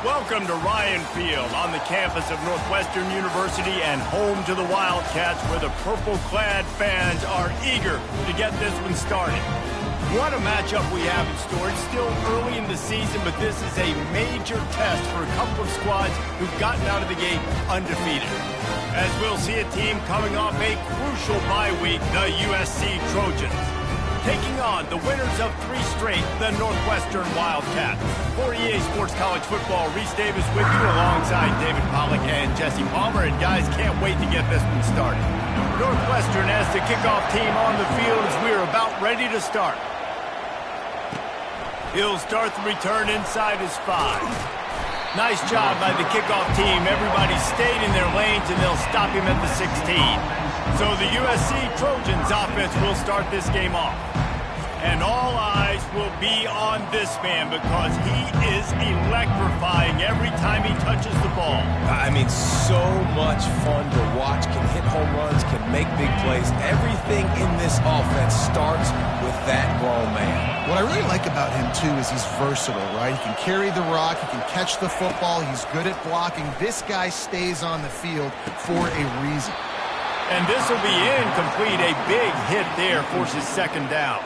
Welcome to Ryan Field on the campus of Northwestern University and home to the Wildcats, where the purple-clad fans are eager to get this one started. What a matchup we have in store. It's still early in the season, but this is a major test for a couple of squads who've gotten out of the gate undefeated. As we'll see a team coming off a crucial bye week, the USC Trojans, taking on the winners of 3 straight, the Northwestern Wildcats. For EA Sports College Football, Reese Davis with you alongside David Pollack and Jesse Palmer. And guys, can't wait to get this one started. Northwestern has the kickoff team on the field as we're about ready to start. He'll start the return inside his 5. Nice job by the kickoff team. Everybody stayed in their lanes, and they'll stop him at the 16. So the USC Trojans offense will start this game off. And all eyes will be on this man because he is electrifying every time he touches the ball. I mean, so much fun to watch. Can hit home runs, can make big plays. Everything in this offense starts with that grown man. What I really like about him, too, is he's versatile, right? He can carry the rock, he can catch the football, he's good at blocking. This guy stays on the field for a reason. And this will be incomplete. A big hit there forces second down.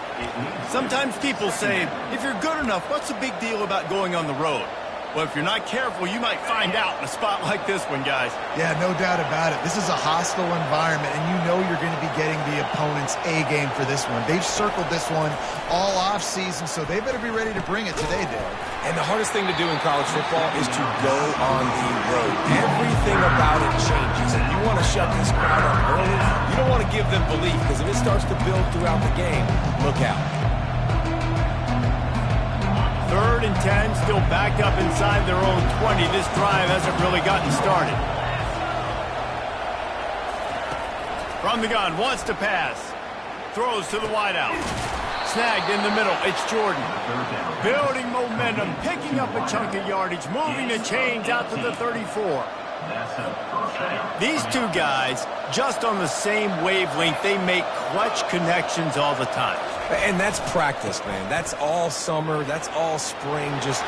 Sometimes people say, if you're good enough, what's the big deal about going on the road? Well, if you're not careful, you might find out in a spot like this one, guys. Yeah, no doubt about it. This is a hostile environment, and you know you're going to be getting the opponent's A-game for this one. They've circled this one all off-season, so they better be ready to bring it today, Dave. And the hardest thing to do in college football is to go on the road. Everything about it changes, and you want to shut this crowd up early. You don't want to give them belief, because if it starts to build throughout the game, look out. 3rd and 10, still backed up inside their own 20. This drive hasn't really gotten started. From the gun, wants to pass. Throws to the wideout. Snagged in the middle, it's Jordan. Building momentum, picking up a chunk of yardage, moving the chains out to the 34. These two guys, just on the same wavelength, they make clutch connections all the time. And that's practice, man. That's all summer. That's all spring. Just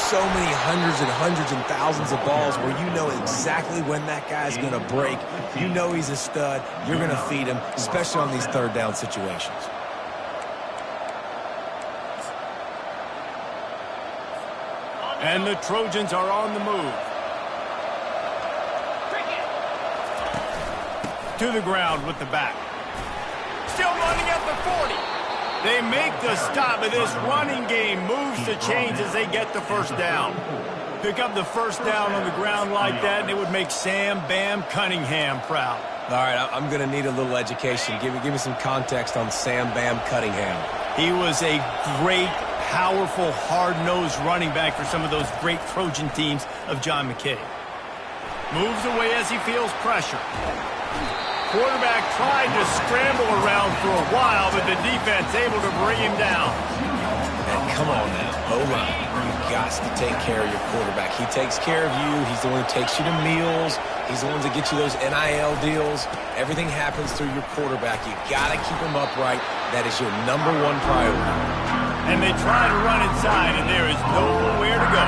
so many hundreds and thousands of balls where you know exactly when that guy's going to break. You know he's a stud. You're going to feed him, especially on these 3rd down situations. And the Trojans are on the move. To the ground with the back. Still running at the 40. They make the stop, but this running game moves the chains as they get the first down. Pick up the first down on the ground like that, and it would make Sam Bam Cunningham proud. All right, I'm going to need a little education. Give me some context on Sam Bam Cunningham. He was a great, powerful, hard-nosed running back for some of those great Trojan teams of John McKay. Moves away as he feels pressure. Quarterback tried to scramble around for a while, but the defense able to bring him down. And come on now, O-line. You've got to take care of your quarterback. He takes care of you. He's the one who takes you to meals. He's the one that gets you those NIL deals. Everything happens through your quarterback. You got to keep him upright. That is your #1 priority. And they try to run inside, and there is nowhere to go.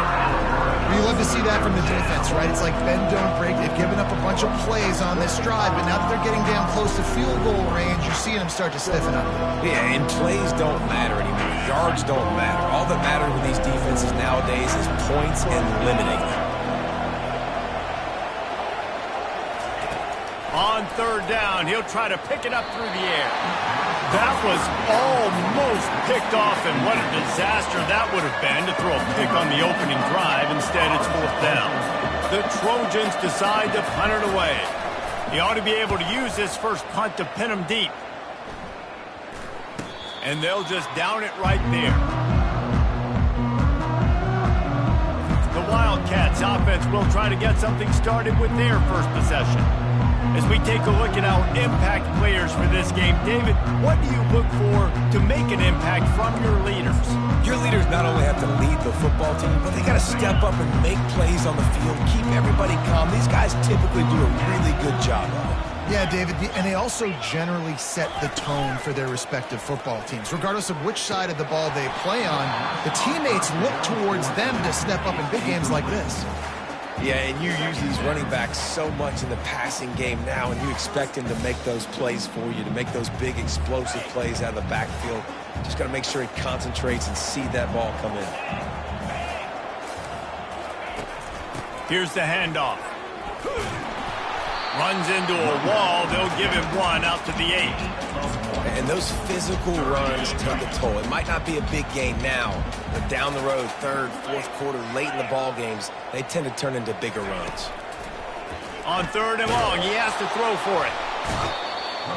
You love to see that from the defense, right? It's like bend, don't break. They've given up a bunch of plays on this drive, but now that they're getting down close to field goal range, you're seeing them start to stiffen up. Yeah, and plays don't matter anymore. Yards don't matter. All that matters with these defenses nowadays is points and limiting them. On 3rd down, he'll try to pick it up through the air. That was almost picked off, and what a disaster that would have been to throw a pick on the opening drive. Instead, it's 4th down. The Trojans decide to punt it away. He ought to be able to use this first punt to pin him deep. And they'll just down it right there. The Wildcats offense will try to get something started with their first possession. As we take a look at our impact players for this game, David, what do you look for to make an impact from your leaders? Your leaders not only have to lead the football team, but they got to step up and make plays on the field, keep everybody calm. These guys typically do a really good job of it. Yeah, David, and they also generally set the tone for their respective football teams. Regardless of which side of the ball they play on, the teammates look towards them to step up in big games like this. Yeah, and you use these running backs so much in the passing game now, and you expect him to make those plays for you, to make those big explosive plays out of the backfield. Just got to make sure he concentrates and see that ball come in. Here's the handoff. Runs into a wall. They'll give him one out to the 8. And those physical runs take a toll. It might not be a big gain now, but down the road, third, fourth quarter, late in the ball games, they tend to turn into bigger runs. On 3rd and long, he has to throw for it.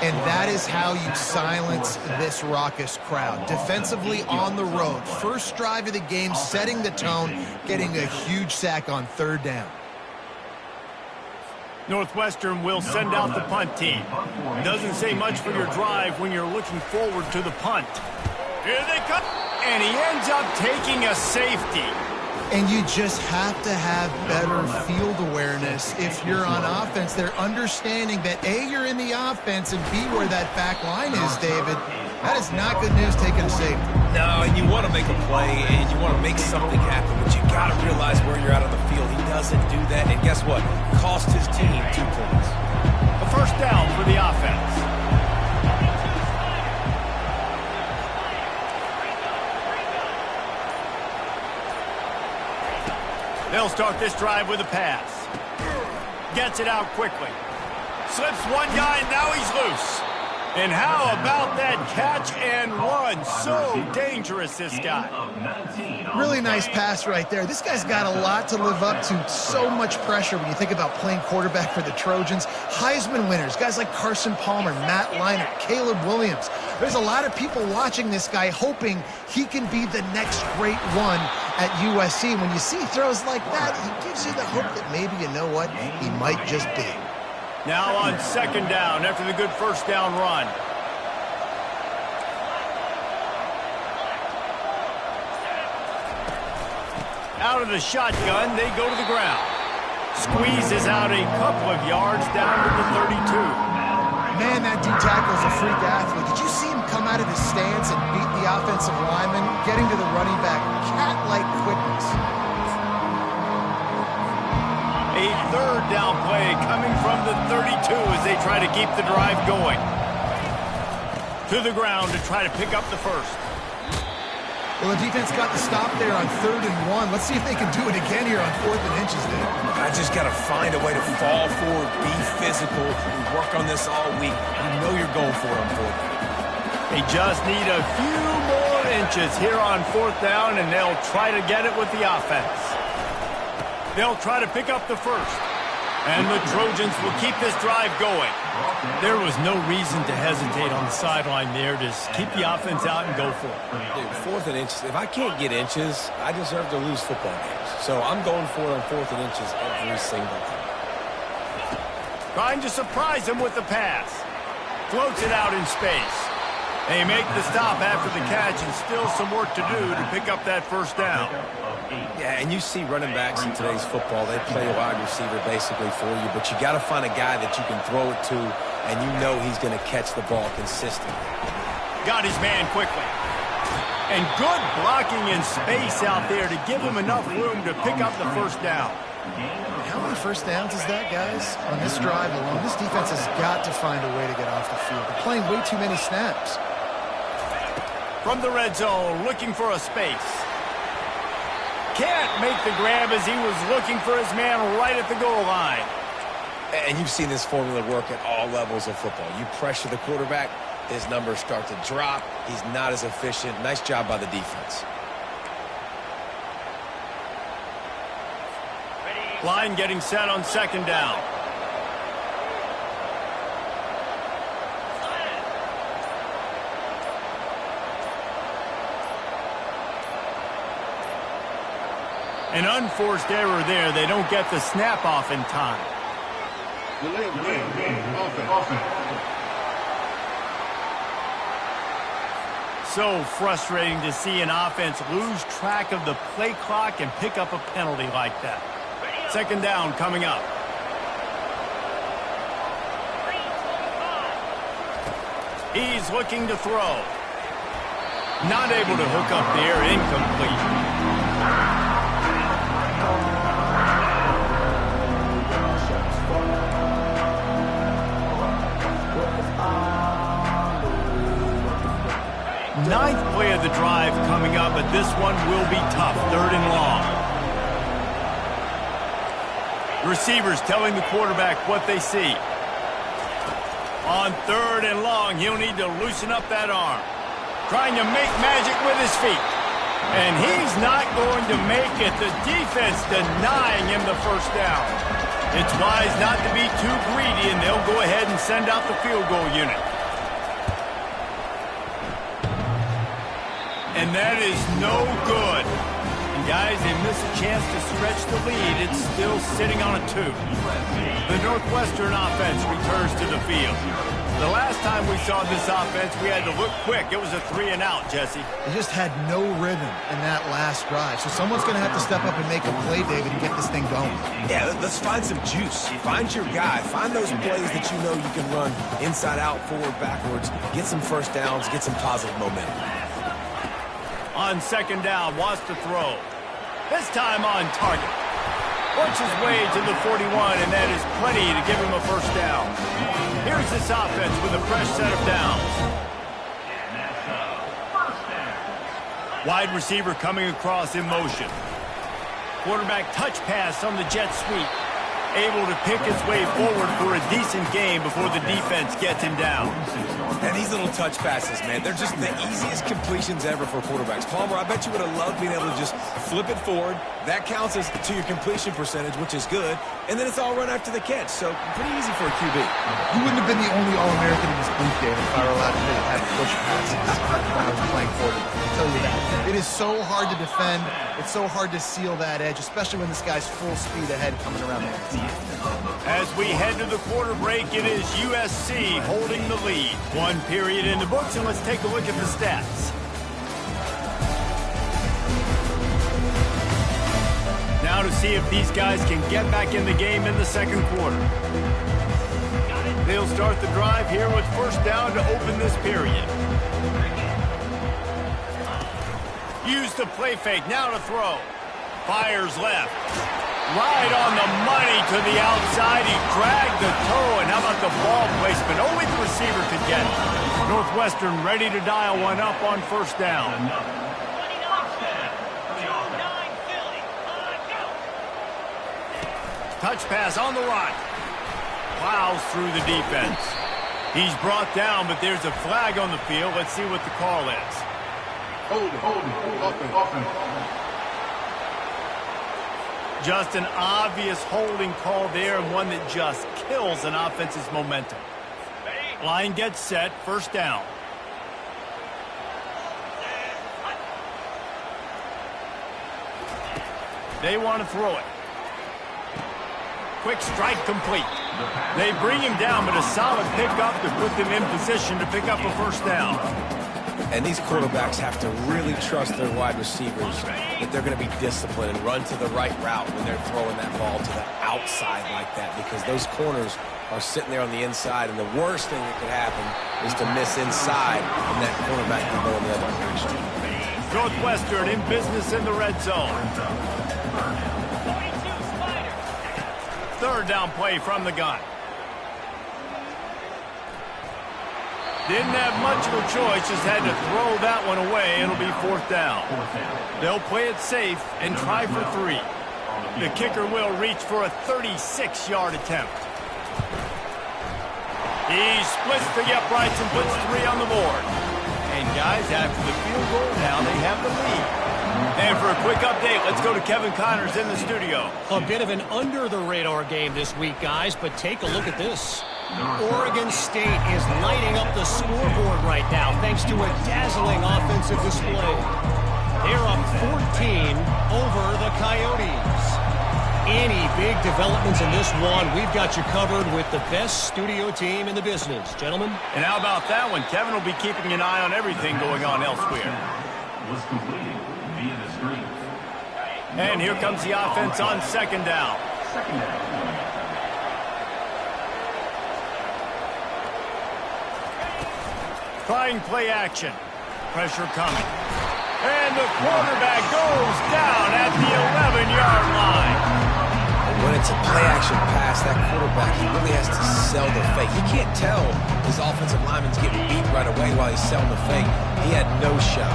And that is how you silence this raucous crowd. Defensively on the road. First drive of the game, setting the tone, getting a huge sack on 3rd down. Northwestern will send out the punt team. Doesn't say much for your drive when you're looking forward to the punt. Here they come. And he ends up taking a safety. And you just have to have better field awareness if you're on offense. They're understanding that A, you're in the offense, and B, where that back line is, David. That is not good news taking a safety. No, and you want to make a play, and you want to make something happen, but you got to realize where you're out on the field. He doesn't do that, and guess what? Cost his team 2 points. A first down for the offense. They'll start this drive with a pass. Gets it out quickly. Slips one guy, and now he's loose. And how about that catch and run? So dangerous, this guy. Really nice pass right there. This guy's got a lot to live up to. So much pressure when you think about playing quarterback for the Trojans. Heisman winners, guys like Carson Palmer, Matt Leinart, Caleb Williams. There's a lot of people watching this guy hoping he can be the next great one at USC. When you see throws like that, he gives you the hope that maybe, you know what, he might just be. Now on 2nd down after the good first down run. Out of the shotgun, they go to the ground. Squeezes out a couple of yards down to the 32. Man, that D-tackle's a freak athlete. Did you see him come out of his stance and beat the offensive lineman, getting to the running back? Cat-like quickness. A 3rd down play coming from the 32 as they try to keep the drive going. To the ground to try to pick up the first. Well, the defense got the stop there on 3rd and 1. Let's see if they can do it again here on 4th and inches there. I just got to find a way to fall forward, be physical. We work on this all week. You know you're going for it on 4th. They just need a few more inches here on 4th down, and they'll try to get it with the offense. They'll try to pick up the first. And the Trojans will keep this drive going. There was no reason to hesitate on the sideline there. Just keep the offense out and go for it. Dude, 4th and inches. If I can't get inches, I deserve to lose football games. So I'm going for it on 4th and inches every single time. Trying to surprise him with the pass. Floats it out in space. They make the stop after the catch, and still some work to do to pick up that first down. Yeah, and you see running backs in today's football, they play a wide receiver basically for you, but you got to find a guy that you can throw it to, and you know he's going to catch the ball consistently. Got his man quickly. And good blocking in space out there to give him enough room to pick up the first down. How many first downs is that, guys? On this drive alone, this defense has got to find a way to get off the field. They're playing way too many snaps. From the red zone, looking for a space. Can't make the grab as he was looking for his man right at the goal line. And you've seen this formula work at all levels of football. You pressure the quarterback, his numbers start to drop. He's not as efficient. Nice job by the defense. Line getting set on 2nd down. An unforced error there. They don't get the snap off in time. So frustrating to see an offense lose track of the play clock and pick up a penalty like that. 2nd down coming up. He's looking to throw. Not able to hook up there, incomplete. Ninth play of the drive coming up, but this one will be tough. 3rd and long. Receivers telling the quarterback what they see. On 3rd and long, he'll need to loosen up that arm. Trying to make magic with his feet. And he's not going to make it. The defense denying him the first down. It's wise not to be too greedy, and they'll go ahead and send out the field goal unit. And that is no good. And guys, they miss a chance to stretch the lead. It's still sitting on a 2. The Northwestern offense returns to the field. The last time we saw this offense, we had to look quick. It was a 3-and-out, Jesse. They just had no rhythm in that last drive. So someone's going to have to step up and make a play, David, and get this thing going. Yeah, let's find some juice. Find your guy. Find those plays that you know you can run inside out, forward, backwards. Get some first downs. Get some positive momentum. On 2nd down, wants to throw. This time on target. Works his way to the 41, and that is plenty to give him a first down. Here's this offense with a fresh set of downs. Wide receiver coming across in motion. Quarterback touch pass on the jet sweep. Able to pick his way forward for a decent game before the defense gets him down. And these little touch passes, man, they're just the easiest completions ever for quarterbacks. Palmer, I bet you would have loved being able to just flip it forward. That counts as to your completion percentage, which is good. And then it's all run after the catch, so pretty easy for a QB. You wouldn't have been the only All-American in this booth, David, if I were allowed to have push passes when I was playing quarterback. I'll tell you that. It is so hard to defend. It's so hard to seal that edge, especially when this guy's full speed ahead coming around the outside. As we head to the quarter break, it is USC holding the lead. 1 period in the books, and let's take a look at the stats. Now to see if these guys can get back in the game in the 2nd quarter. They'll start the drive here with first down to open this period. Use the play fake, now to throw. Fires left. Right on the money to the outside. He dragged the toe, and how about the ball placement? Only the receiver could get it. Northwestern ready to dial one up on first down. Touch pass on the run. Plows through the defense. He's brought down, but there's a flag on the field. Let's see what the call is. Just an obvious holding call there, and one that just kills an offense's momentum. Line gets set, first down. They want to throw it. Quick strike complete. They bring him down, but a solid pickup to put them in position to pick up a first down. And these quarterbacks have to really trust their wide receivers that they're going to be disciplined and run to the right route when they're throwing that ball to the outside like that, because those corners are sitting there on the inside, and the worst thing that could happen is to miss inside and that cornerback can go in the other direction. Northwestern in business in the red zone. 3rd down play from the gun. Didn't have much of a choice, just had to throw that one away. It'll be 4th down. They'll play it safe and try for 3. The kicker will reach for a 36-yard attempt. He splits the uprights and puts 3 on the board. And guys, after the field goal, now they have the lead. And for a quick update, let's go to Kevin Connors in the studio. A bit of an under-the-radar game this week, guys, but take a look at this. Oregon State is lighting up the scoreboard right now thanks to a dazzling offensive display. They're up 14 over the Coyotes. Any big developments in this one, we've got you covered with the best studio team in the business, gentlemen. And how about that one? Kevin will be keeping an eye on everything going on elsewhere. And here comes the offense on 2nd down. Trying play action. Pressure coming. And the quarterback goes down at the 11-yard line. When it's a play-action pass, that quarterback, he really has to sell the fake. He can't tell his offensive lineman's getting beat right away while he's selling the fake. He had no shot.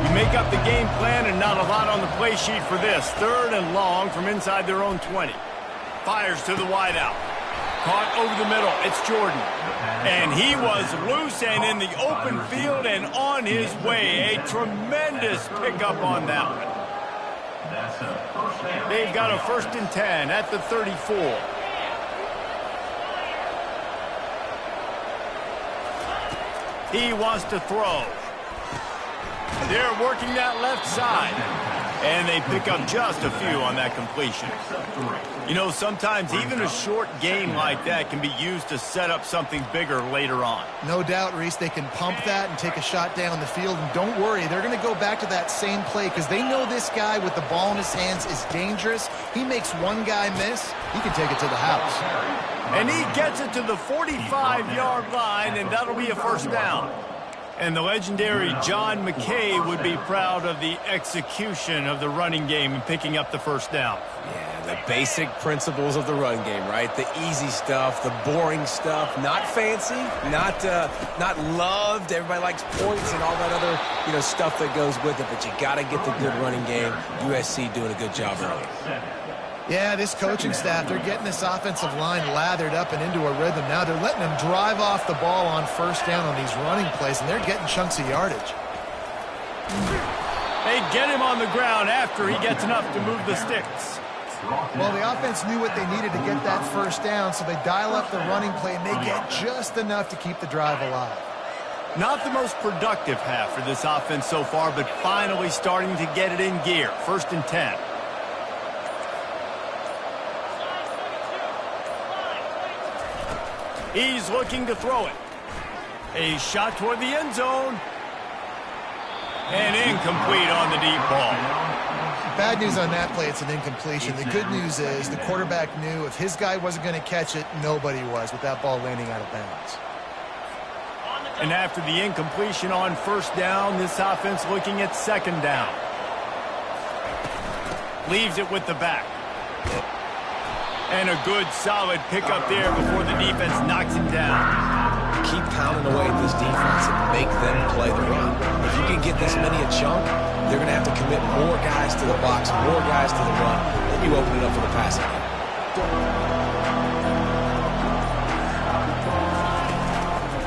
You make up the game plan and not a lot on the play sheet for this. 3rd and long from inside their own 20. Fires to the wideout. Caught over the middle. It's Jordan. And he was loose and in the open field and on his way. A tremendous pickup on that one. They've got a 1st and 10 at the 34. He wants to throw. They're working that left side. And they pick up just a few on that completion. You know, sometimes even a short game like that can be used to set up something bigger later on. No doubt, Reese, they can pump that and take a shot down the field. And don't worry, they're going to go back to that same play because they know this guy with the ball in his hands is dangerous. He makes one guy miss, he can take it to the house. And he gets it to the 45-yard line, and that'll be a 1st down. And the legendary John McKay would be proud of the execution of the running game and picking up the 1st down. Yeah, the basic principles of the run game, right? The easy stuff, the boring stuff, not fancy, not loved. Everybody likes points and all that other, stuff that goes with it. But you got to get the good running game. USC doing a good job early. Yeah, this coaching staff, they're getting this offensive line lathered up and into a rhythm. Now they're letting them drive off the ball on 1st down on these running plays, and they're getting chunks of yardage. They get him on the ground after he gets enough to move the sticks. Well, the offense knew what they needed to get that 1st down, so they dial up the running play, and they get just enough to keep the drive alive. Not the most productive half for this offense so far, but finally starting to get it in gear. 1st and 10. He's looking to throw it. A shot toward the end zone. And incomplete on the deep ball. Bad news on that play, it's an incompletion. The good news is the quarterback knew if his guy wasn't going to catch it, nobody was with that ball landing out of bounds. And after the incompletion on 1st down, this offense looking at 2nd down. Leaves it with the back. And a good, solid pickup there before the defense knocks him down. Keep pounding away at this defense and make them play the run. If you can get this many a chunk, they're going to have to commit more guys to the box, more guys to the run, then you open it up for the passing game.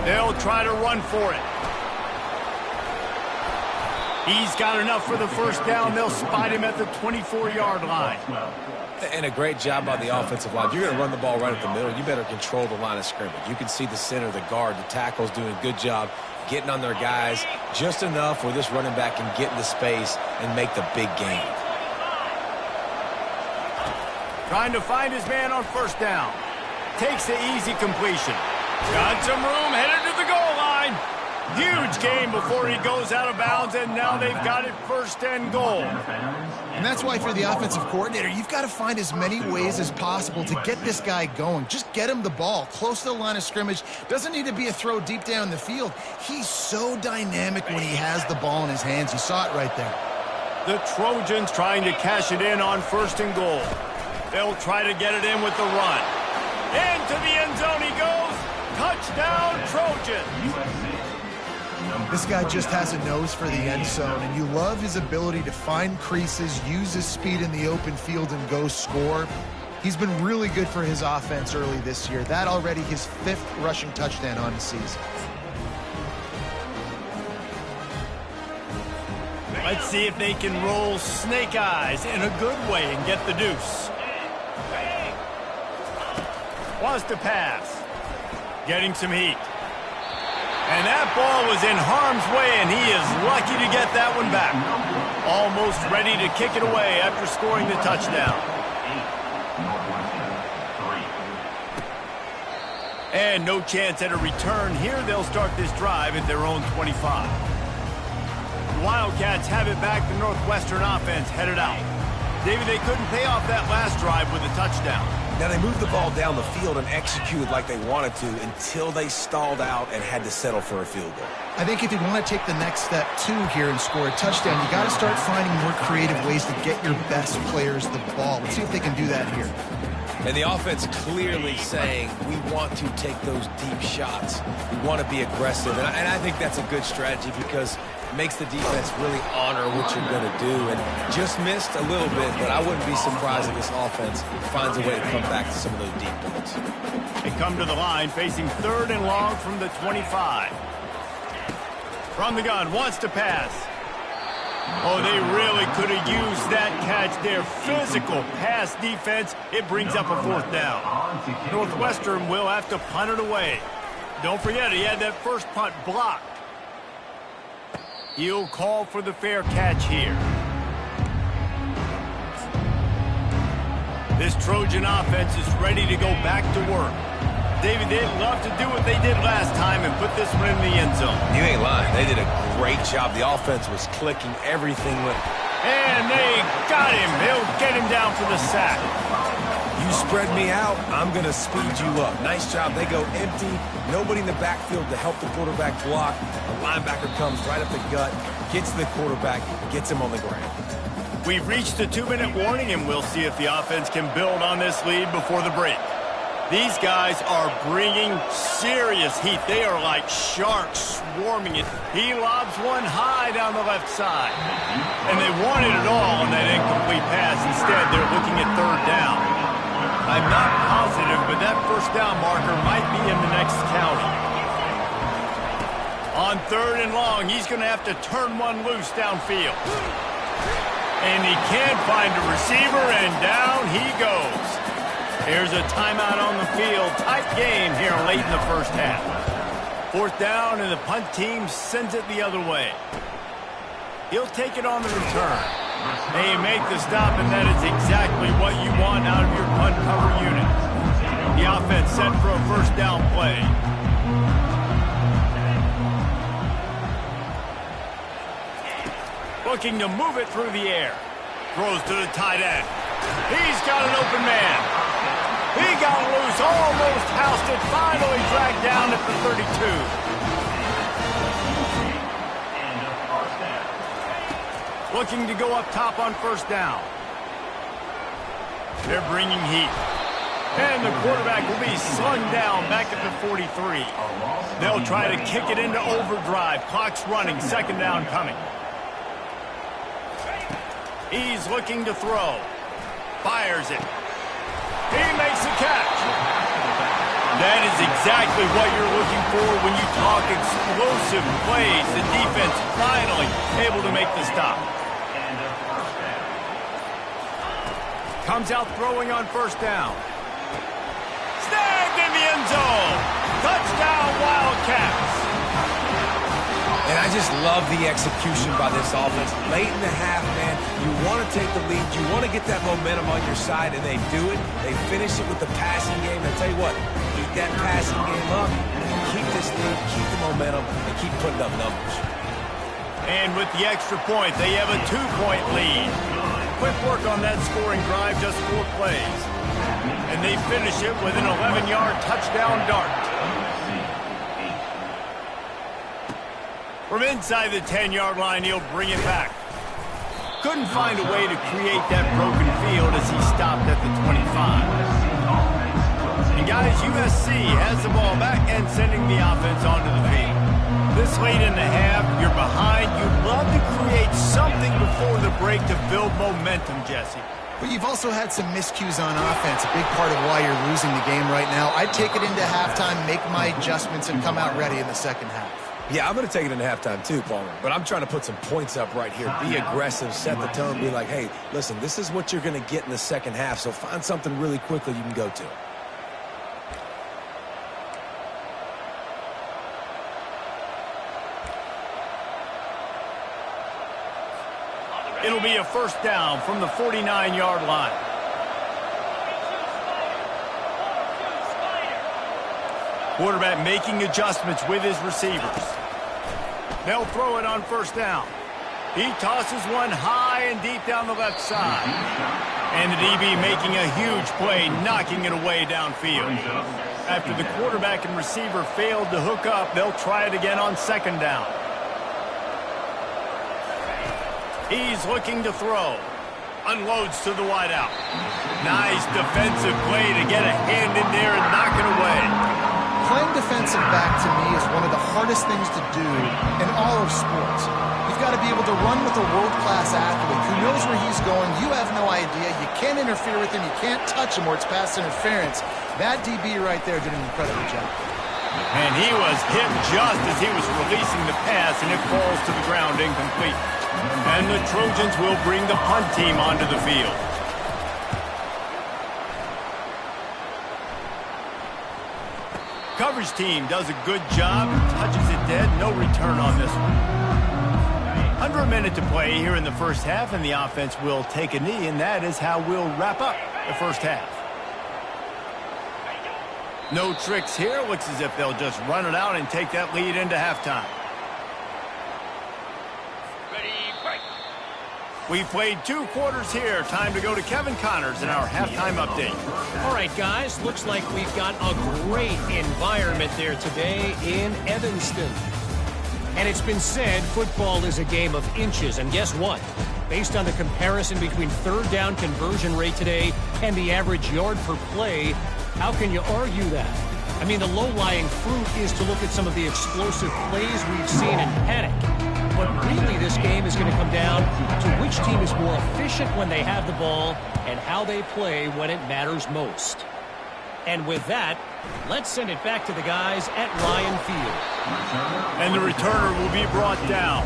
They'll try to run for it. He's got enough for the 1st down. They'll spot him at the 24-yard line. And a great job by the offensive line. You're going to run the ball right at the middle. You better control the line of scrimmage. You can see the center, the guard, the tackles doing a good job getting on their guys just enough where this running back can get into space and make the big game. Trying to find his man on 1st down. Takes the easy completion. Got some room, headed to the goal line. Huge game before he goes out of bounds, and now they've got it 1st and goal. And that's why for the offensive coordinator, you've got to find as many ways as possible to get this guy going. Just get him the ball close to the line of scrimmage. Doesn't need to be a throw deep down the field. He's so dynamic when he has the ball in his hands. You saw it right there. The Trojans trying to cash it in on 1st and goal. They'll try to get it in with the run. Into the end zone he goes. Touchdown, Trojans. This guy just has a nose for the end zone, and you love his ability to find creases, use his speed in the open field, and go score. He's been really good for his offense early this year. That already his 5th rushing touchdown on the season. Let's see if they can roll snake eyes in a good way and get the deuce. Wants to pass. Getting some heat. And that ball was in harm's way, and he is lucky to get that one back. Almost ready to kick it away after scoring the touchdown. And no chance at a return here. They'll start this drive at their own 25. The Wildcats have it back. The Northwestern offense headed out. David, they couldn't pay off that last drive with a touchdown. Now, they moved the ball down the field and executed like they wanted to until they stalled out and had to settle for a field goal. I think if you want to take the next step, too, here and score a touchdown, you got to start finding more creative ways to get your best players the ball. Let's see if they can do that here. And the offense clearly saying, we want to take those deep shots. We want to be aggressive. And I think that's a good strategy because it makes the defense really honor what you're going to do. And just missed a little bit, but I wouldn't be surprised if this offense finds a way to come back to some of those deep points. They come to the line facing 3rd and long from the 25. From the gun, wants to pass. Oh, they really could have used that catch there. Physical pass defense. It brings up a 4th down. Northwestern will have to punt it away. Don't forget, he had that first punt blocked. He'll call for the fair catch here. This Trojan offense is ready to go back to work. David, they'd love to do what they did last time and put this one in the end zone. You ain't lying. They did a great job. The offense was clicking. Everything went. And they got him. They'll get him down for the sack. You spread me out, I'm going to speed you up. Nice job. They go empty. Nobody in the backfield to help the quarterback block. The linebacker comes right up the gut, gets to the quarterback, gets him on the ground. We've reached the 2-minute warning, and we'll see if the offense can build on this lead before the break. These guys are bringing serious heat. They are like sharks swarming it. He lobs one high down the left side. And they wanted it all on that incomplete pass. Instead, they're looking at 3rd down. I'm not positive, but that 1st down marker might be in the next county. On 3rd and long, he's going to have to turn one loose downfield. And he can't find a receiver, and down he goes. There's a timeout on the field. Tight game here late in the first half. 4th down, and the punt team sends it the other way. He'll take it on the return. They make the stop, and that is exactly what you want out of your punt cover unit. The offense set for a 1st down play. Looking to move it through the air. Throws to the tight end. He's got an open man. He got loose, almost housed it, finally dragged down at the 32. Looking to go up top on 1st down. They're bringing heat. And the quarterback will be slung down back at the 43. They'll try to kick it into overdrive. Clock's running, 2nd down coming. He's looking to throw. Fires it. He makes a catch. That is exactly what you're looking for when you talk explosive plays. The defense finally able to make the stop. Comes out throwing on 1st down. Snagged in the end zone. Touchdown, Wildcats. And I just love the execution by this offense. Late in the half, man, you want to take the lead. You want to get that momentum on your side, and they do it. They finish it with the passing game. I tell you what, keep that passing game up, keep this lead, keep the momentum, and keep putting up numbers. And with the extra point, they have a 2-point lead. Quick work on that scoring drive, just 4 plays. And they finish it with an 11-yard touchdown dart. From inside the 10-yard line, he'll bring it back. Couldn't find a way to create that broken field as he stopped at the 25. And guys, USC has the ball back and sending the offense onto the field. This late in the half, you're behind. You'd love to create something before the break to build momentum, Jesse. But you've also had some miscues on offense, a big part of why you're losing the game right now. I'd take it into halftime, make my adjustments, and come out ready in the 2nd half. Yeah, I'm going to take it into halftime too, Palmer. But I'm trying to put some points up right here. Be aggressive, set the tone, be like, hey, listen, this is what you're going to get in the 2nd half, so find something really quickly you can go to. It'll be a 1st down from the 49-yard line. Quarterback making adjustments with his receivers. They'll throw it on 1st down. He tosses one high and deep down the left side. And the DB making a huge play, knocking it away downfield. After the quarterback and receiver failed to hook up, they'll try it again on second down. He's looking to throw. Unloads to the wideout. Nice defensive play to get a hand in there and knock it away. Playing defensive back, to me, is one of the hardest things to do in all of sports. You've got to be able to run with a world-class athlete who knows where he's going. You have no idea. You can't interfere with him. You can't touch him or it's pass interference. That DB right there did an incredible job. And he was hit just as he was releasing the pass, and it falls to the ground incomplete. And the Trojans will bring the punt team onto the field. Coverage team does a good job, touches it dead, no return on this one. Under a minute to play here in the first half, and the offense will take a knee, and that is how we'll wrap up the first half. No tricks here. Looks as if they'll just run it out and take that lead into halftime. We played 2 quarters here. Time to go to Kevin Connors in our halftime update. All right, guys. Looks like we've got a great environment there today in Evanston. And it's been said football is a game of inches. And guess what? Based on the comparison between third down conversion rate today and the average yard per play, how can you argue that? I mean, the low-lying fruit is to look at some of the explosive plays we've seen in panic. But really, this game is going to come down to which team is more efficient when they have the ball and how they play when it matters most. And with that, let's send it back to the guys at Ryan Field. And the returner will be brought down.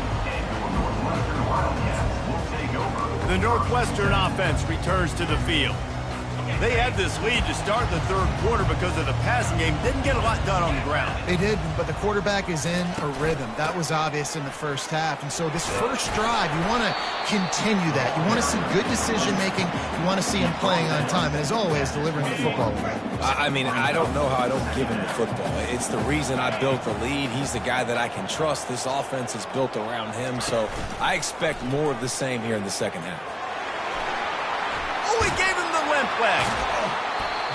The Northwestern offense returns to the field. They had this lead to start the third quarter because of the passing game. Didn't get a lot done on the ground. They did, but the quarterback is in a rhythm. That was obvious in the first half. And so this first drive, you want to continue that. You want to see good decision-making. You want to see him playing on time. And as always, delivering the football. I mean, I don't know how I don't give him the football. It's the reason I built the lead. He's the guy that I can trust. This offense is built around him. So I expect more of the same here in the second half. Oh, he gave him the limp leg.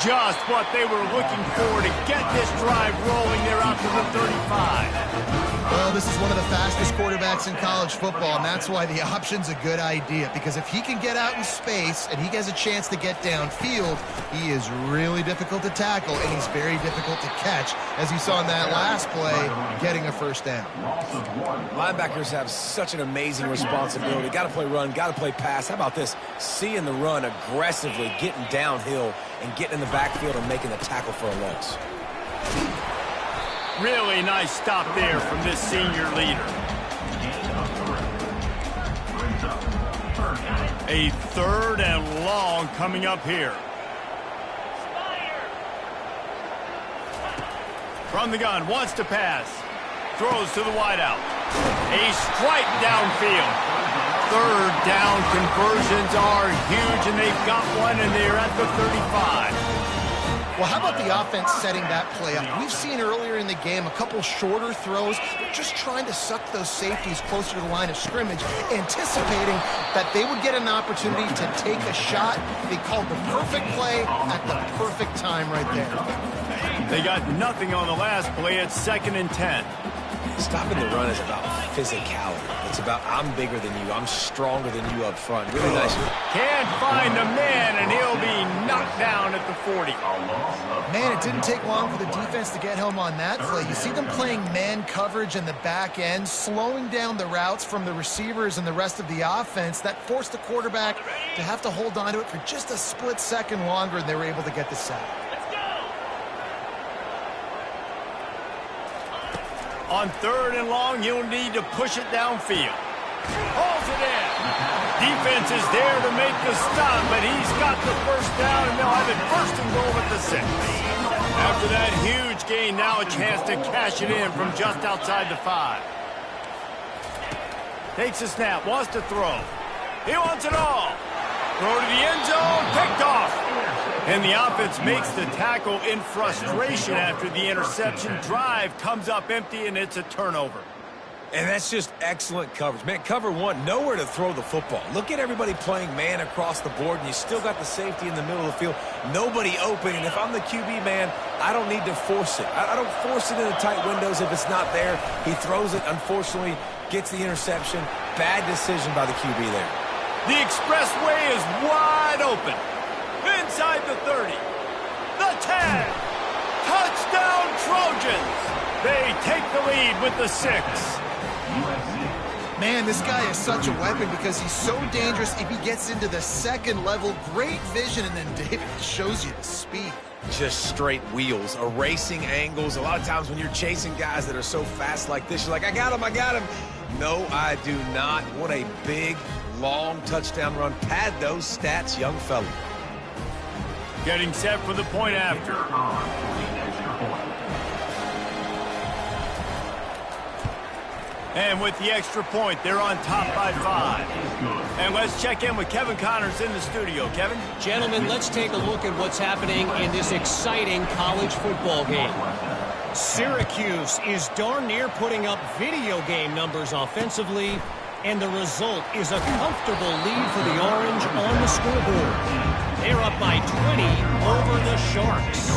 Just what they were looking for to get this drive rolling. They're out to the 35. Well, this is one of the fastest quarterbacks in college football, and that's why the option's a good idea. Because if he can get out in space and he has a chance to get downfield, he is really difficult to tackle, and he's very difficult to catch, as you saw in that last play, getting a first down. Linebackers have such an amazing responsibility. Got to play run, got to play pass. How about this? Seeing the run aggressively, getting downhill, and getting in the backfield and making the tackle for a loss. Really nice stop there from this senior leader. A third and long coming up here. From the gun, wants to pass. Throws to the wideout. A strike downfield. Third down conversions are huge, and they've got one, and they're at the 35. Well, how about the offense setting that play up? We've seen earlier in the game a couple shorter throws. They're just trying to suck those safeties closer to the line of scrimmage, anticipating that they would get an opportunity to take a shot. They called the perfect play at the perfect time right there. They got nothing on the last play. It's 2nd and 10. Stopping the run is about physicality. It's about I'm bigger than you. I'm stronger than you up front. Really nice. Can't find the man, and he'll be knocked down at the 40. Man, it didn't take long for the defense to get home on that play. You see them playing man coverage in the back end, slowing down the routes from the receivers and the rest of the offense. That forced the quarterback to have to hold on to it for just a split second longer, and they were able to get the sack. On 3rd and long, you'll need to push it downfield. Hauls it in. Defense is there to make the stop, but he's got the first down, and they'll have it 1st and goal at the 6. After that huge gain, now a chance to cash it in from just outside the 5. Takes a snap, wants to throw. He wants it all. Throw to the end zone, picked off. And the offense makes the tackle in frustration after the interception. Drive comes up empty, and it's a turnover. And that's just excellent coverage. Man, cover one, nowhere to throw the football. Look at everybody playing man across the board, and you still got the safety in the middle of the field. Nobody open, and if I'm the QB, man, I don't need to force it. I don't force it into tight windows if it's not there. He throws it, unfortunately, gets the interception. Bad decision by the QB there. The expressway is wide open. Inside the 30. The 10. Touchdown Trojans. They take the lead with the 6. Man, this guy is such a weapon because he's so dangerous if he gets into the second level. Great vision, and then David shows you the speed. Just straight wheels, erasing angles. A lot of times when you're chasing guys that are so fast like this, you're like, I got him. No, I do not. What a big, long touchdown run. Pad those stats, young fella. Getting set for the point after. And with the extra point, they're on top by 5. And let's check in with Kevin Connors in the studio. Kevin? Gentlemen, let's take a look at what's happening in this exciting college football game. Syracuse is darn near putting up video game numbers offensively, and the result is a comfortable lead for the Orange on the scoreboard. They're up by 20 over the Sharks.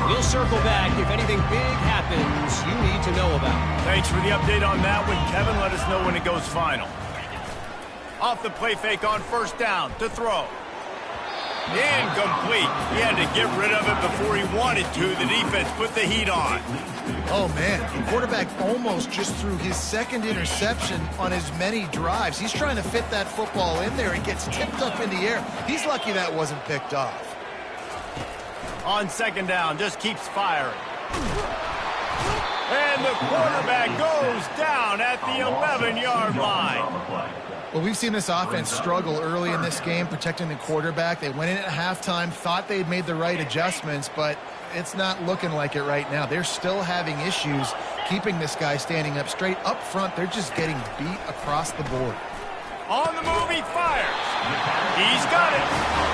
We'll circle back if anything big happens you need to know about. Thanks for the update on that one, Kevin. Let us know when it goes final. Off the play fake on first down to throw. Incomplete. He had to get rid of it before he wanted to. The defense put the heat on. Oh, man. The quarterback almost just threw his second interception on as many drives. He's trying to fit that football in there. It gets tipped up in the air. He's lucky that wasn't picked off. On second down, just keeps firing. And the quarterback goes down at the 11-yard line. Well, we've seen this offense struggle early in this game, protecting the quarterback. They went in at halftime, thought they'd made the right adjustments, but it's not looking like it right now. They're still having issues keeping this guy standing up straight. Up front, they're just getting beat across the board. On the move, he fires. He's got it.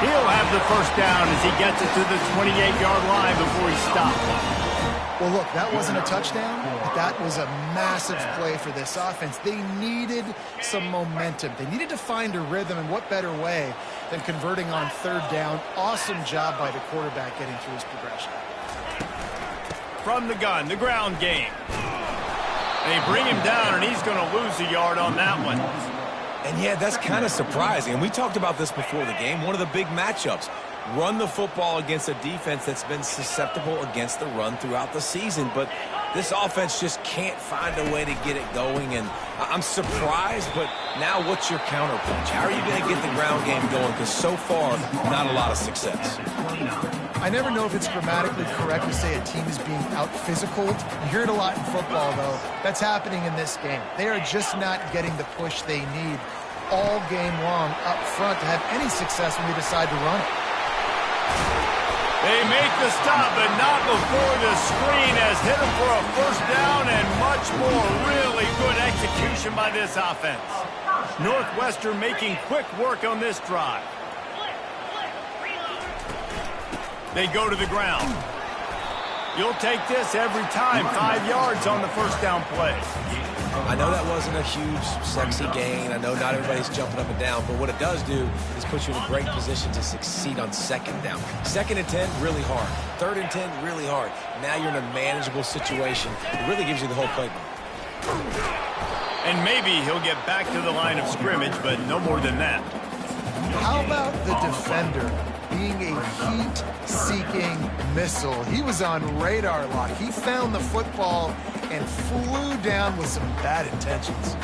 He'll have the first down as he gets it to the 28-yard line before he stops. Well, look, that wasn't a touchdown, but that was a massive play for this offense. They needed some momentum. They needed to find a rhythm, and what better way than converting on third down. Awesome job by the quarterback getting through his progression. From the gun, the ground game. They bring him down, and he's going to lose a yard on that one. And yeah, that's kind of surprising. And we talked about this before the game. One of the big matchups. Run the football against a defense that's been susceptible against the run throughout the season. But this offense just can't find a way to get it going. And I'm surprised, but now what's your counterpunch? How are you going to get the ground game going? Because so far, not a lot of success. I never know if it's grammatically correct to say a team is being out-physical. You hear it a lot in football, though. That's happening in this game. They are just not getting the push they need all game long up front to have any success when they decide to run it. They make the stop, but not before the screen has hit him for a first down and much more. Really good execution by this offense. Northwestern making quick work on this drive. They go to the ground. You'll take this every time. 5 yards on the first down play. I know that wasn't a huge, sexy gain. I know not everybody's jumping up and down, but what it does do is put you in a great position to succeed on second down. 2nd and 10, really hard. 3rd and 10, really hard. Now you're in a manageable situation. It really gives you the whole playbook. And maybe he'll get back to the line of scrimmage, but no more than that. How about the defender being a heat-seeking missile? He was on radar lock. He found the football and flew down with some bad intentions.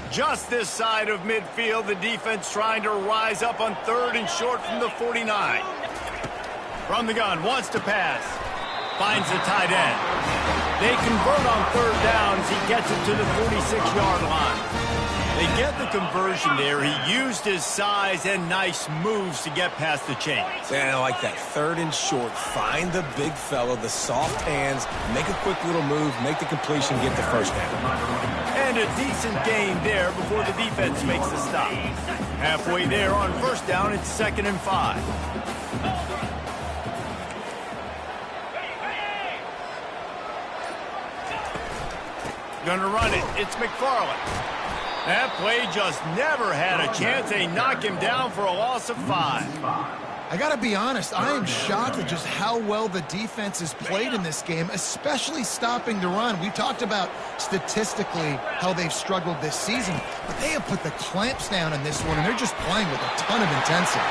Just this side of midfield, the defense trying to rise up on 3rd and short from the 49. From the gun, wants to pass. Finds the tight end. They convert on 3rd down as he gets it to the 46-yard line. They get the conversion there. He used his size and nice moves to get past the chains. And I like that. 3rd and short. Find the big fella, the soft hands, make a quick little move, make the completion, get the first down. And a decent gain there before the defense makes the stop. Halfway there on first down, it's 2nd and 5. Gonna run it. It's McFarland. That play just never had a chance. They knock him down for a loss of 5. I got to be honest, I am shocked at just how well the defense has played in this game, especially stopping the run. We talked about statistically how they've struggled this season, but they have put the clamps down in this one, and they're just playing with a ton of intensity.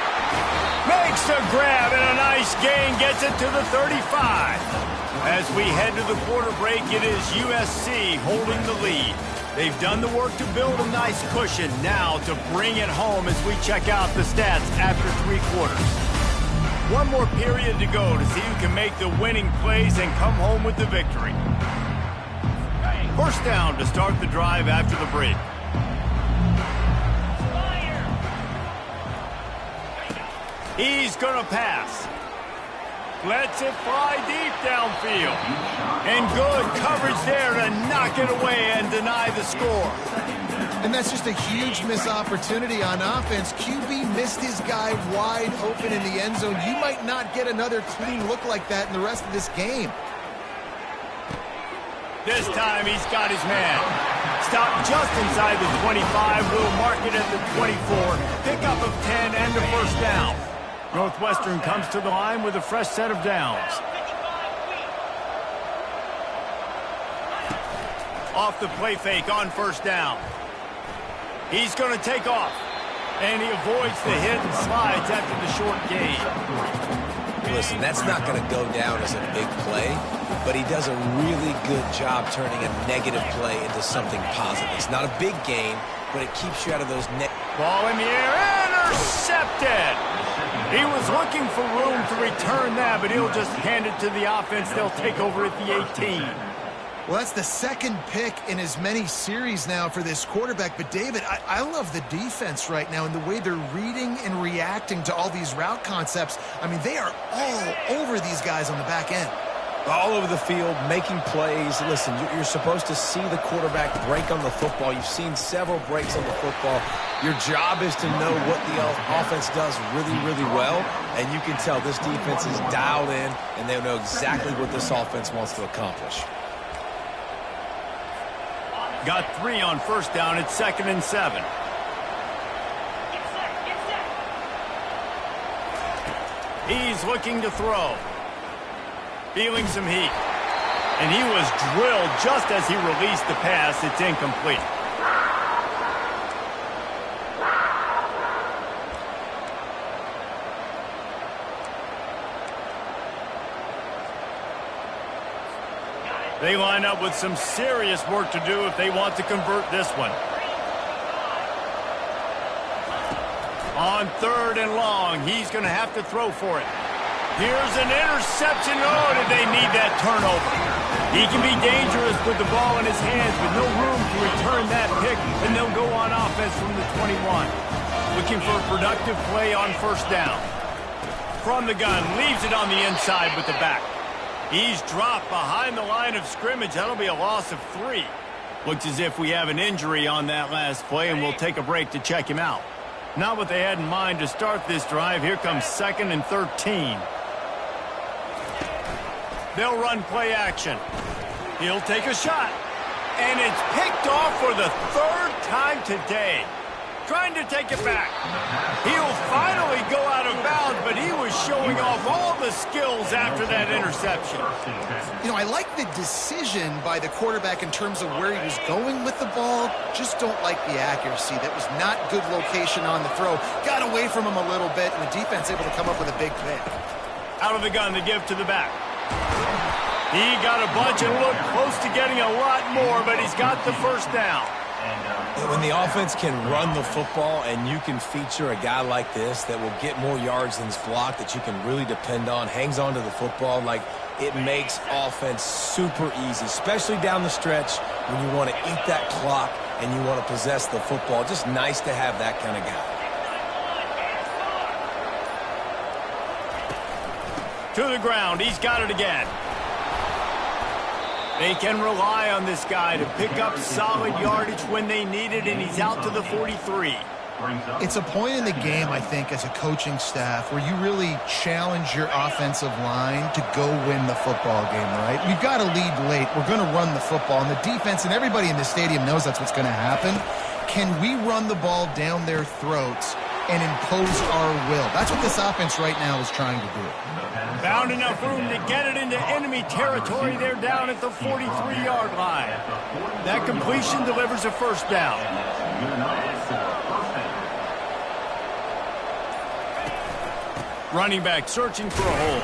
Makes the grab, and a nice gain gets it to the 35. As we head to the quarter break, it is USC holding the lead. They've done the work to build a nice cushion. Now to bring it home as we check out the stats after 3 quarters. One more period to go to see who can make the winning plays and come home with the victory. First down to start the drive after the break. He's going to pass. Lets it fly deep downfield. And good coverage there to knock it away and deny the score. And that's just a huge missed opportunity on offense. QB missed his guy wide open in the end zone. You might not get another clean look like that in the rest of this game. This time he's got his man. Stop just inside the 25. We'll mark it at the 24. Pickup of 10 and the first down. Northwestern comes to the line with a fresh set of downs. Off the play fake on first down. He's going to take off. And he avoids the hit and slides after the short gain. Listen, that's not going to go down as a big play, but he does a really good job turning a negative play into something positive. It's not a big gain, but it keeps you out of those Ball in the air, intercepted! He was looking for room to return that, but he'll just hand it to the offense. They'll take over at the 18. Well, that's the second pick in as many series now for this quarterback. But, David, I love the defense right now and the way they're reading and reacting to all these route concepts. I mean, they are all over these guys on the back end. All over the field, making plays. Listen, you're supposed to see the quarterback break on the football. You've seen several breaks on the football. Your job is to know what the offense does really, really well. And you can tell this defense is dialed in, and they know exactly what this offense wants to accomplish. Got 3 on first down. It's 2nd and 7. He's looking to throw. Feeling some heat. And he was drilled just as he released the pass. It's incomplete. They line up with some serious work to do if they want to convert this one. On 3rd and long, he's going to have to throw for it. Here's an interception. Oh, did they need that turnover? He can be dangerous with the ball in his hands, but no room to return that pick, and they'll go on offense from the 21. Looking for a productive play on first down. From the gun, leaves it on the inside with the back. He's dropped behind the line of scrimmage. That'll be a loss of 3. Looks as if we have an injury on that last play, and we'll take a break to check him out. Not what they had in mind to start this drive. Here comes 2nd and 13. They'll run play action. He'll take a shot. And it's picked off for the 3rd time today. Trying to take it back. He'll finally go out of bounds, but he was showing off all the skills after that interception. You know, I like the decision by the quarterback in terms of where he was going with the ball. Just don't like the accuracy. That was not good location on the throw. Got away from him a little bit, and the defense able to come up with a big pick. Out of the gun, the give to the back. He got a bunch and looked close to getting a lot more, but he's got the first down. When the offense can run the football and you can feature a guy like this that will get more yards than's blocked, that you can really depend on, hangs on to the football, like it makes offense super easy, especially down the stretch when you want to eat that clock and you want to possess the football. Just nice to have that kind of guy. To the ground. He's got it again. They can rely on this guy to pick up solid yardage when they need it, and he's out to the 43. It's a point in the game, I think, as a coaching staff where you really challenge your offensive line to go win the football game, right? We've got to lead late. We're going to run the football. And the defense and everybody in the stadium knows that's what's going to happen. Can we run the ball down their throats and impose our will? That's what this offense right now is trying to do. Found enough room to get it into enemy territory. They're down at the 43-yard line. That completion delivers a first down. Running back searching for a hole.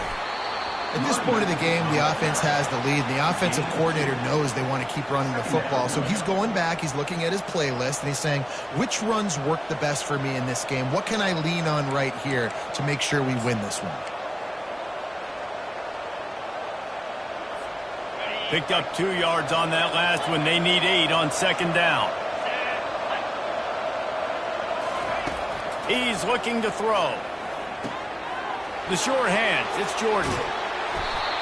At this point of the game, the offense has the lead, and the offensive coordinator knows they want to keep running the football. So he's going back, he's looking at his playlist, and he's saying, which runs work the best for me in this game? What can I lean on right here to make sure we win this one? Picked up 2 yards on that last one. They need 8 on second down. He's looking to throw. The short hands, it's Jordan.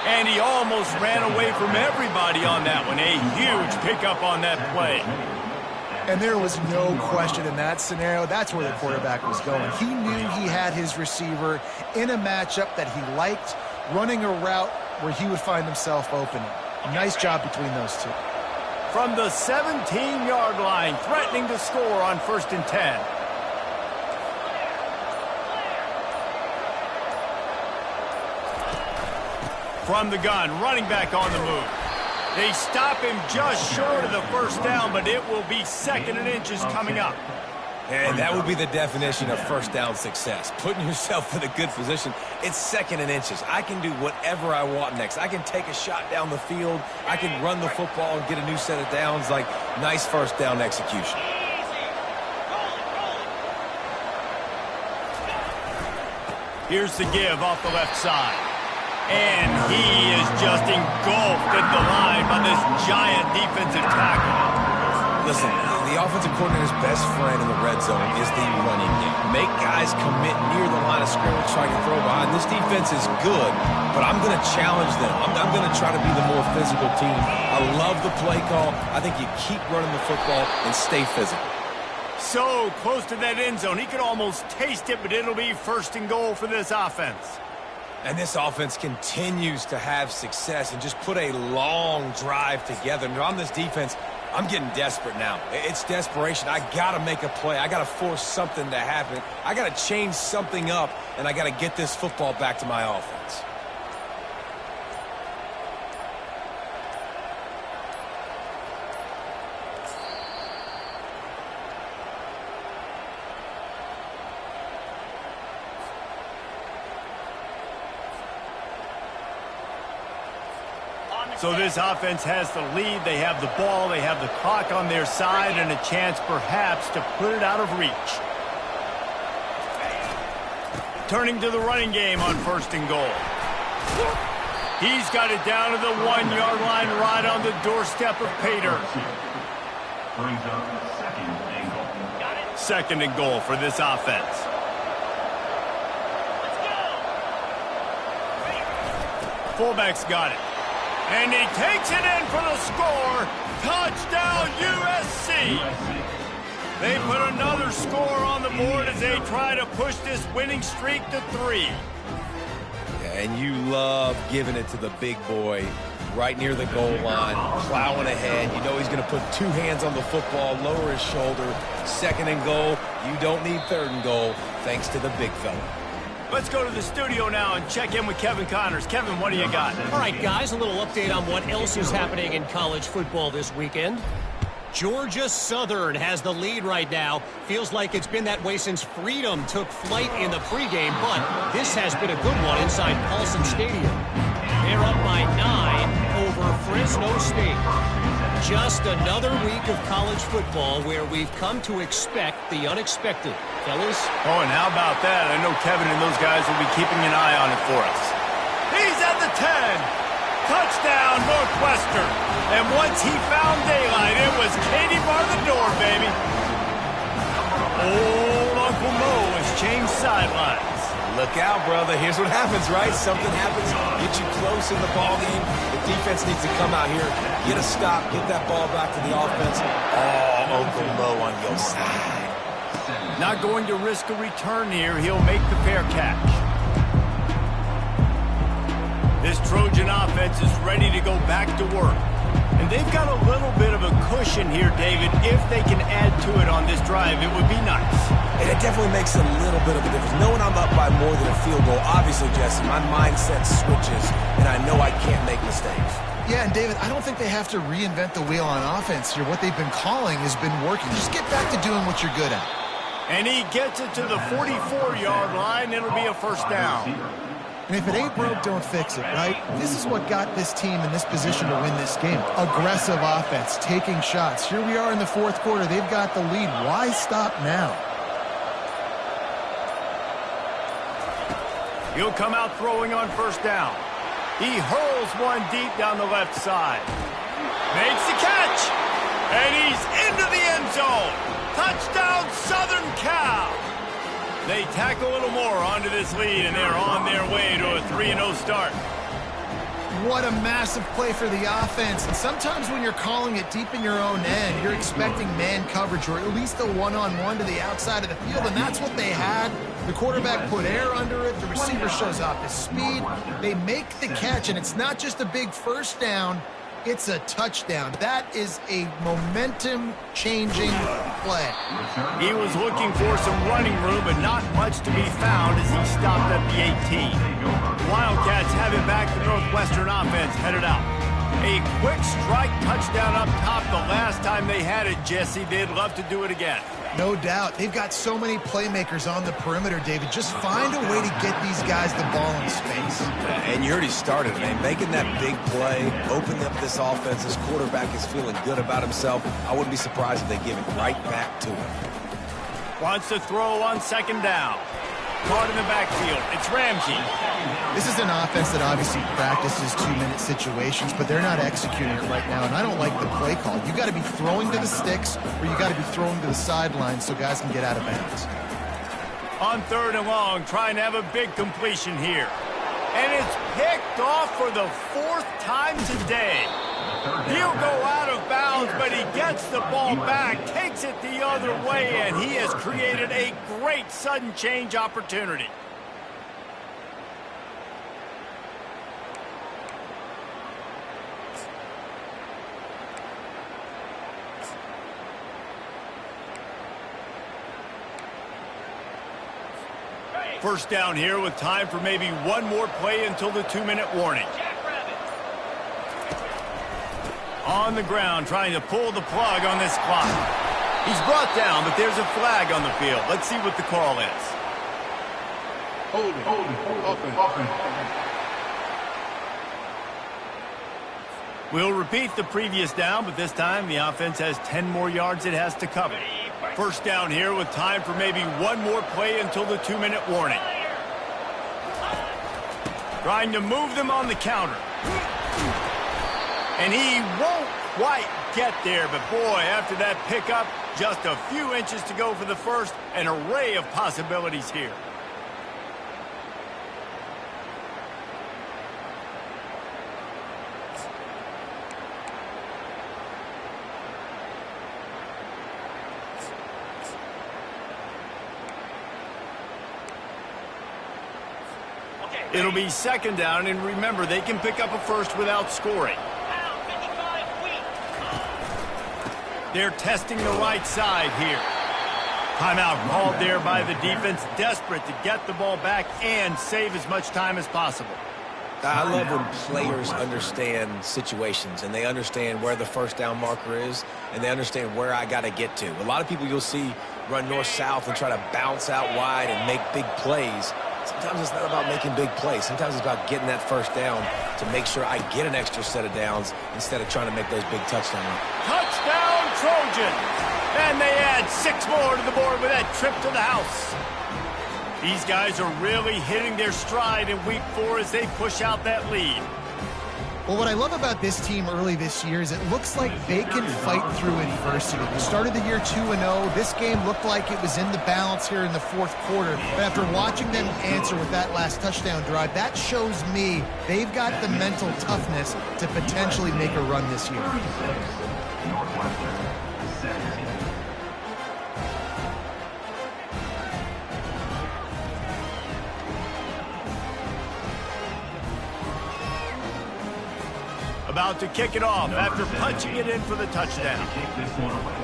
And he almost ran away from everybody on that one. A huge pickup on that play. And there was no question in that scenario. That's where the quarterback was going. He knew he had his receiver in a matchup that he liked, running a route where he would find himself open. Nice job between those two. From the 17-yard line, threatening to score on 1st and 10. From the gun, running back on the move. They stop him just short of the first down, but it will be 2nd and inches coming up. And that would be the definition of first down success. Putting yourself in a good position. It's 2nd and inches. I can do whatever I want next. I can take a shot down the field. I can run the football and get a new set of downs. Like, nice first down execution. Here's the give off the left side. And he is just engulfed at the line by this giant defensive tackle. Listen, the offensive coordinator's best friend in the red zone is the running game. Make guys commit near the line of scrimmage so I can throw behind. This defense is good, but I'm going to challenge them. I'm going to try to be the more physical team. I love the play call. I think you keep running the football and stay physical. So close to that end zone. He could almost taste it, but it'll be 1st and goal for this offense. And this offense continues to have success and just put a long drive together. And on this defense, I'm getting desperate now. It's desperation. I got to make a play. I got to force something to happen. I got to change something up, and I got to get this football back to my offense. So this offense has the lead. They have the ball. They have the clock on their side and a chance perhaps to put it out of reach. Turning to the running game on 1st and goal. He's got it down to the 1-yard line right on the doorstep of Pater. Brings up 2nd and goal. 2nd and goal for this offense. Fullback's got it. And he takes it in for the score. Touchdown, USC. They put another score on the board as they try to push this winning streak to 3. And you love giving it to the big boy right near the goal line, plowing ahead. You know he's going to put 2 hands on the football, lower his shoulder. 2nd and goal. You don't need 3rd and goal, thanks to the big fella. Let's go to the studio now and check in with Kevin Connors. Kevin, what do you got? All right, guys, a little update on what else is happening in college football this weekend. Georgia Southern has the lead right now. Feels like it's been that way since Freedom took flight in the pregame, but this has been a good one inside Paulson Stadium. They're up by 9 over Fresno State. Just another week of college football where we've come to expect the unexpected. Fellas? Oh, and how about that? I know Kevin and those guys will be keeping an eye on it for us. He's at the 10. Touchdown, Northwestern. And once he found daylight, it was Katie bar the door, baby. Old Uncle Mo has changed sidelines. Look out, brother. Here's what happens, right? Something happens, get you close in the ball game. The defense needs to come out here, get a stop, get that ball back to the offense. Oh, Uncle Mo on your side. Not going to risk a return here. He'll make the fair catch. This Trojan offense is ready to go back to work. And they've got a little bit of a cushion here, David. If they can add to it on this drive, it would be nice. And it definitely makes a little bit of a difference. Knowing I'm up by more than a field goal, obviously, Jesse, my mindset switches, and I know I can't make mistakes. Yeah, and David, I don't think they have to reinvent the wheel on offense here. What they've been calling has been working. Just get back to doing what you're good at. And he gets it to the 44-yard line. It'll be a first down. And if it ain't broke, don't fix it, right? This is what got this team in this position to win this game. Aggressive offense, taking shots. Here we are in the fourth quarter. They've got the lead. Why stop now? He'll come out throwing on first down. He hurls one deep down the left side. Makes the catch. And he's into the end zone. Touchdown, Southern Cal. They tack a little more onto this lead, and they're on their way to a 3-0 start. What a massive play for the offense. And sometimes when you're calling it deep in your own end, you're expecting man coverage or at least a one-on-one to the outside of the field, and that's what they had. The quarterback put air under it. The receiver shows off his speed. They make the catch, and it's not just a big first down. It's a touchdown. That is a momentum-changing play. He was looking for some running room, but not much to be found as he stopped at the 18. Wildcats have it back. The Northwestern offense headed out. A quick strike touchdown up top the last time they had it, Jesse. They'd love to do it again. No doubt. They've got so many playmakers on the perimeter, David. Just find a way to get these guys the ball in space. And you already started, man. Making that big play, opening up this offense. This quarterback is feeling good about himself. I wouldn't be surprised if they give it right back to him. Wants to throw on second down. Caught in the backfield. It's Ramsey. This is an offense that obviously practices two-minute situations, but they're not executing it right now, and I don't like the play call. You got to be throwing to the sticks, or you got to be throwing to the sidelines so guys can get out of bounds. On third and long, trying to have a big completion here. And it's picked off for the fourth time today. He'll go out of bounds, but he gets the ball back, takes it the other way, and he has created a great sudden change opportunity. First down here with time for maybe one more play until the 2-minute warning. On the ground, trying to pull the plug on this clock. He's brought down, but there's a flag on the field. Let's see what the call is. We'll repeat the previous down, but this time the offense has 10 more yards it has to cover. First down here with time for maybe one more play until the 2-minute warning. Trying to move them on the counter. And he won't quite get there, but boy, after that pickup, just a few inches to go for the first, an array of possibilities here. It'll be second down, and remember, they can pick up a first without scoring. They're testing the right side here. Timeout called there by the defense, desperate to get the ball back and save as much time as possible. I love when players understand situations and they understand where the first down marker is and they understand where I got to get to. A lot of people you'll see run north-south and try to bounce out wide and make big plays. Sometimes it's not about making big plays. Sometimes it's about getting that first down to make sure I get an extra set of downs instead of trying to make those big touchdowns. Touchdown, Trojans! And they add 6 more to the board with that trip to the house. These guys are really hitting their stride in week 4 as they push out that lead. Well, what I love about this team early this year is it looks like they can fight through adversity. We started the year 2-0. This game looked like it was in the balance here in the fourth quarter. But after watching them answer with that last touchdown drive, that shows me they've got the mental toughness to potentially make a run this year. about to kick it off after punching it in for the touchdown. Kick this one away.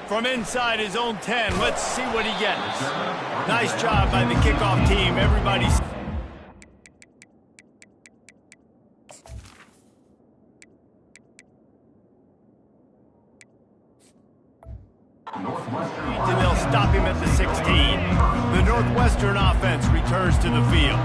From inside his own 10, let's see what he gets. Nice job by the kickoff team. Everybody's... And they'll stop him at the 16. The Northwestern offense returns to the field.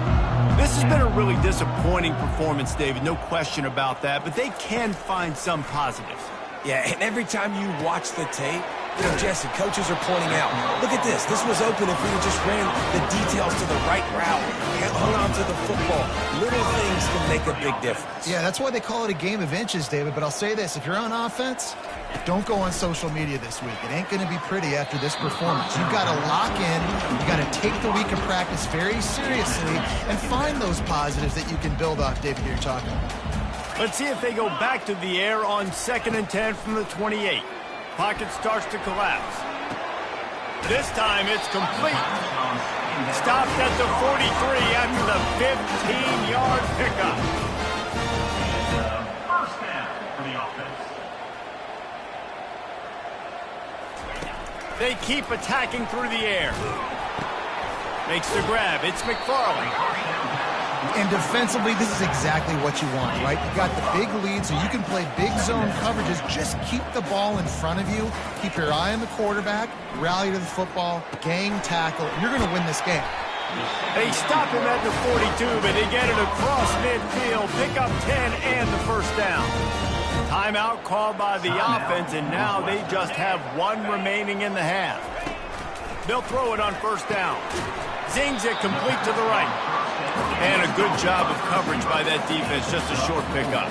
This has been a really disappointing performance, David, no question about that, but they can find some positives. Yeah, and every time you watch the tape, you know, Jesse, coaches are pointing out, look at this. This was open if we just ran the details to the right route, hung on to the football. Little things can make a big difference. Yeah, that's why they call it a game of inches, David. But I'll say this, if you're on offense, don't go on social media this week. It ain't going to be pretty after this performance. You've got to lock in. You've got to take the week of practice very seriously and find those positives that you can build off, David, you're talking about. Let's see if they go back to the air on 2nd and 10 from the 28. Pocket starts to collapse. This time it's complete. Stopped at the 43 after the 15-yard pickup. First down for the offense. They keep attacking through the air. Makes the grab. It's McFarland. And defensively, this is exactly what you want, right? You got the big lead, so you can play big zone coverages. Just keep the ball in front of you. Keep your eye on the quarterback. Rally to the football. Gang tackle. You're going to win this game. They stop him at the 42, but they get it across midfield. Pick up 10 and the first down. Timeout called by the offense, and now they just have one remaining in the half. They'll throw it on first down. Zings it complete to the right. And a good job of coverage by that defense, just a short pickup.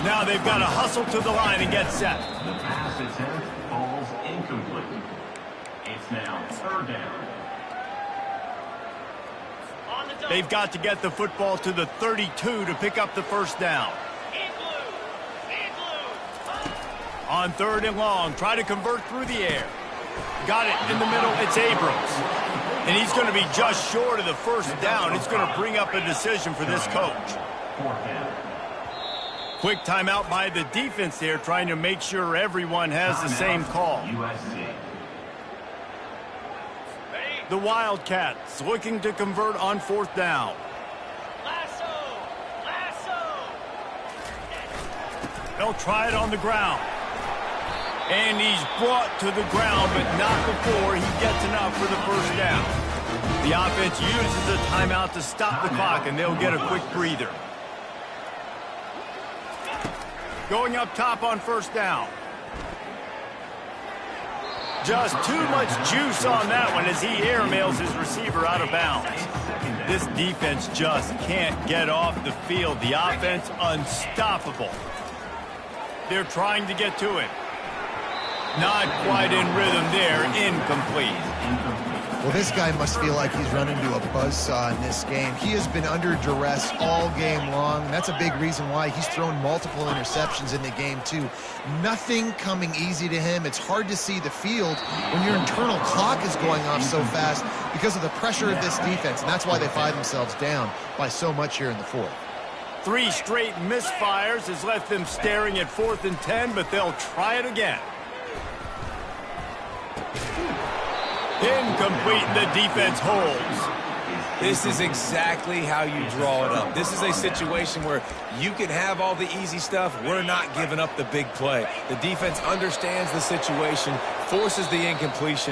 Now they've got to hustle to the line and get set. The pass attempt falls incomplete. It's now third down. They've got to get the football to the 32 to pick up the first down. On 3rd and long, try to convert through the air. Got it in the middle, it's Abrams. And he's going to be just short of the first down. It's going to bring up a decision for this coach. Fourth down. Quick timeout by the defense there, trying to make sure everyone has the same call. USC. The Wildcats looking to convert on 4th down. They'll try it on the ground. And he's brought to the ground, but not before he gets enough for the first down. The offense uses a timeout to stop the clock, and they'll get a quick breather. Going up top on first down. Just too much juice on that one as he airmails his receiver out of bounds. This defense just can't get off the field. The offense unstoppable. They're trying to get to it. Not quite in rhythm there. Incomplete. Well, this guy must feel like he's running into a buzzsaw in this game. He has been under duress all game long. And that's a big reason why he's thrown multiple interceptions in the game, too. Nothing coming easy to him. It's hard to see the field when your internal clock is going off so fast because of the pressure of this defense. And that's why they find themselves down by so much here in the 4th. 3 straight misfires has left them staring at 4th and 10, but they'll try it again. Incomplete, the defense holds. This is exactly how you draw it up. This is a situation where you can have all the easy stuff. We're not giving up the big play. The defense understands the situation, forces the incompletion,